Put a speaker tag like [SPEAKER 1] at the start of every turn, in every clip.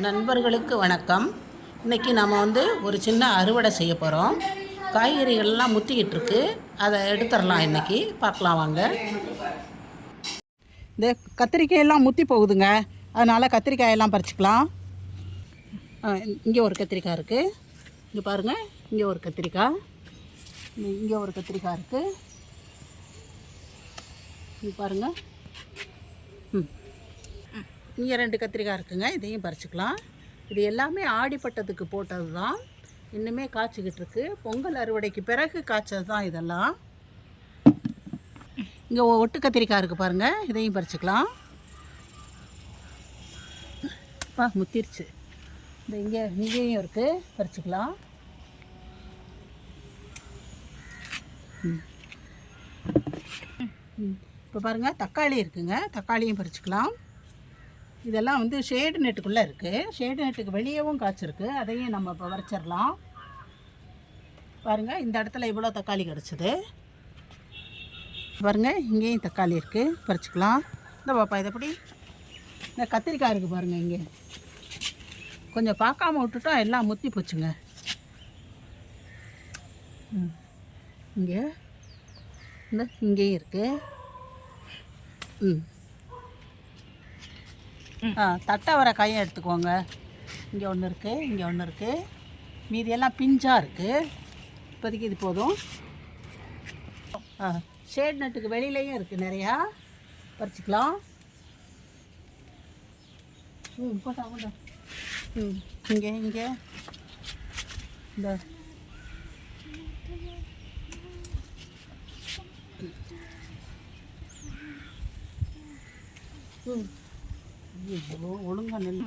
[SPEAKER 1] நண்பர்களுக்கு வணக்கம். இன்றைக்கி நம்ம ஒரு சின்ன அறுவடை செய்ய போகிறோம். காய்கறிகள்லாம் முத்திக்கிட்டு இருக்கு, அதை எடுத்துடலாம். இன்றைக்கி பார்க்கலாம் வாங்க. இந்த கத்திரிக்காயெல்லாம் முத்தி போகுதுங்க, அதனால் கத்திரிக்காயெல்லாம் பறிச்சுக்கலாம். இங்கே ஒரு கத்திரிக்காய் இருக்குது, இங்கே பாருங்கள். இங்கே ஒரு கத்திரிக்காய், இங்கே ஒரு கத்திரிக்காய் இருக்குது, இங்கே பாருங்கள். இங்கே 2 கத்திரிக்காய் இருக்குங்க, இதையும் பறிச்சுக்கலாம். இது எல்லாமே ஆடிப்பட்டத்துக்கு போட்டது தான், இன்னுமே காய்ச்சிக்கிட்டு இருக்கு. பொங்கல் அறுவடைக்கு பிறகு காய்ச்சது தான் இதெல்லாம். இங்கே ஒட்டு கத்திரிக்காய் இருக்குது பாருங்கள், இதையும் பறிச்சுக்கலாம். முத்திருச்சு. இந்த இங்கேயும் இருக்குது, பறிச்சுக்கலாம். இப்போ பாருங்கள், தக்காளி இருக்குங்க, தக்காளியும் பறிச்சுக்கலாம். இதெல்லாம் ஷேடு நெட்டுக்குள்ளே இருக்குது, ஷேடு நெட்டுக்கு வெளியவும் காய்ச்சிருக்கு, அதையும் நம்ம இப்போ வரைச்சிடலாம். பாருங்கள், இந்த இடத்துல இவ்வளோ தக்காளி கிடச்சிது பாருங்கள். இங்கேயும் தக்காளி இருக்குது, பறிச்சுக்கலாம். இந்த பாப்பா இதை எப்படி இந்த கத்திரிக்காய் இருக்குது பாருங்கள், இங்கே கொஞ்சம் பார்க்காம விட்டுட்டோம், எல்லாம் முத்தி போச்சுங்க. இங்கே இங்கேயும் இருக்குது. தட்டை வர காயும் எடுத்துக்கோங்க. இங்கே ஒன்று இருக்குது, இங்கே ஒன்று இருக்குது, மீதியெல்லாம் பிஞ்சாக இருக்குது. இப்போதைக்கு இது போதும். ஷேட் நட்டுக்கு வெளியிலையும் இருக்குது, நிறையா பறிச்சுக்கலாம். போட்டா போட்டா. இங்கே இங்கே இந்த ஒழுங்கா நெல்.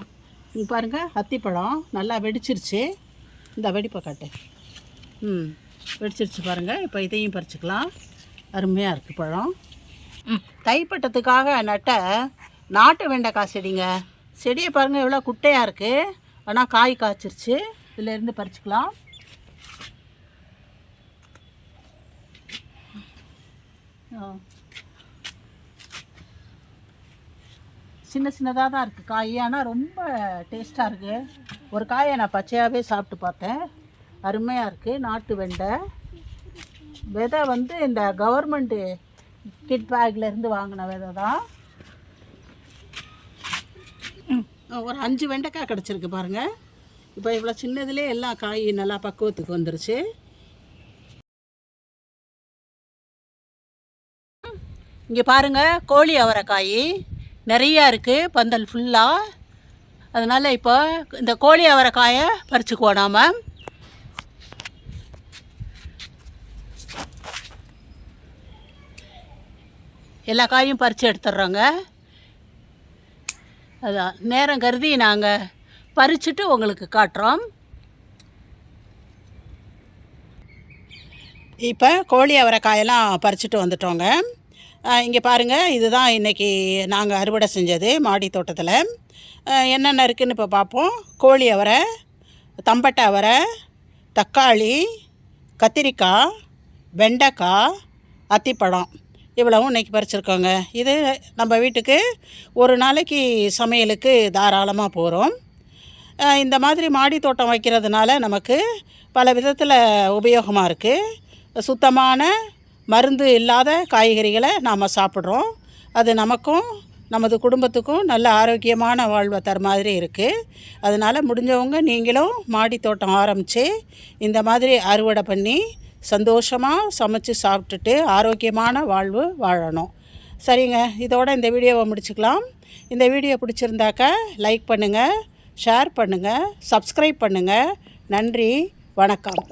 [SPEAKER 1] இங்கே பாருங்கள், அத்திப்பழம் நல்லா வெடிச்சிருச்சு. இந்த வெடிப்பை காட்டு. வெடிச்சிருச்சு பாருங்கள். இப்போ இதையும் பறிச்சுக்கலாம். அருமையாக இருக்குது பழம். தைப்பட்டத்துக்காக நட்ட நாட்டு வெண்டைக்காய் செடிங்க. செடியை பாருங்கள், எவ்வளோ குட்டையாக இருக்குது, ஆனால் காய் காய்ச்சிருச்சு. இதிலேருந்து பறிச்சுக்கலாம். சின்ன சின்னதாக தான் இருக்குது காய், ஆனால் ரொம்ப டேஸ்ட்டாக இருக்குது. ஒரு காயை நான் பச்சையாகவே சாப்பிட்டு பார்த்தேன், அருமையாக இருக்குது. நாட்டு வெண்டை விதை இந்த கவர்மெண்ட்டு கிட் பேக்லேருந்து வாங்கின விதை தான். ஒரு 5 வெண்டைக்காய் கிடச்சிருக்கு பாருங்கள். இப்போ இவ்வளோ சின்னதுலேயே எல்லா காய் நல்லா பக்குவத்துக்கு வந்துருச்சு. இங்கே பாருங்கள், கோழி அவரைக்காய் நிறையா இருக்குது, பந்தல் ஃபுல்லாக. அதனால் இப்போ இந்த கோழி அவரைக்காயை பறிச்சுக்குவோம் நாம். எல்லா காயும் பறித்து எடுத்துடுறோங்க. அதான் நேரம் கருதி நாங்கள் பறிச்சுட்டு உங்களுக்கு காட்டுறோம். இப்போ கோழி அவரைக்காயெல்லாம் பறிச்சுட்டு வந்துட்டோங்க. இங்கே பாருங்கள், இதுதான் இன்றைக்கி நாங்கள் அறுவடை செஞ்சது மாடி தோட்டத்தில். என்னென்ன இருக்குதுன்னு இப்போ பார்ப்போம். கோழி அவரை, தம்பட்டை அவரை, தக்காளி, கத்திரிக்காய், வெண்டைக்காய், அத்திப்பழம், இவ்வளவும் இன்றைக்கி பறிச்சிருக்கோங்க. இது நம்ம வீட்டுக்கு ஒரு நாளைக்கு சமையலுக்கு தாராளமாக போகிறோம். இந்த மாதிரி மாடி தோட்டம் வைக்கிறதுனால நமக்கு பல விதத்தில் உபயோகமாக இருக்குது. சுத்தமான மருந்து இல்லாத காய்கறிகளை நாம் சாப்பிட்றோம். அது நமக்கும் நமது குடும்பத்துக்கும் நல்ல ஆரோக்கியமான வாழ்வை தர மாதிரி இருக்குது. அதனால் முடிஞ்சவங்க நீங்களும் மாடி தோட்டம் ஆரம்பித்து இந்த மாதிரி அறுவடை பண்ணி சந்தோஷமாக சமைச்சு சாப்பிட்டுட்டு ஆரோக்கியமான வாழ்வு வாழணும். சரிங்க, இதோட இந்த வீடியோவை முடிச்சுக்கலாம். இந்த வீடியோ பிடிச்சிருந்தாக்கா லைக் பண்ணுங்கள், ஷேர் பண்ணுங்கள், சப்ஸ்கிரைப் பண்ணுங்கள். நன்றி, வணக்கம்.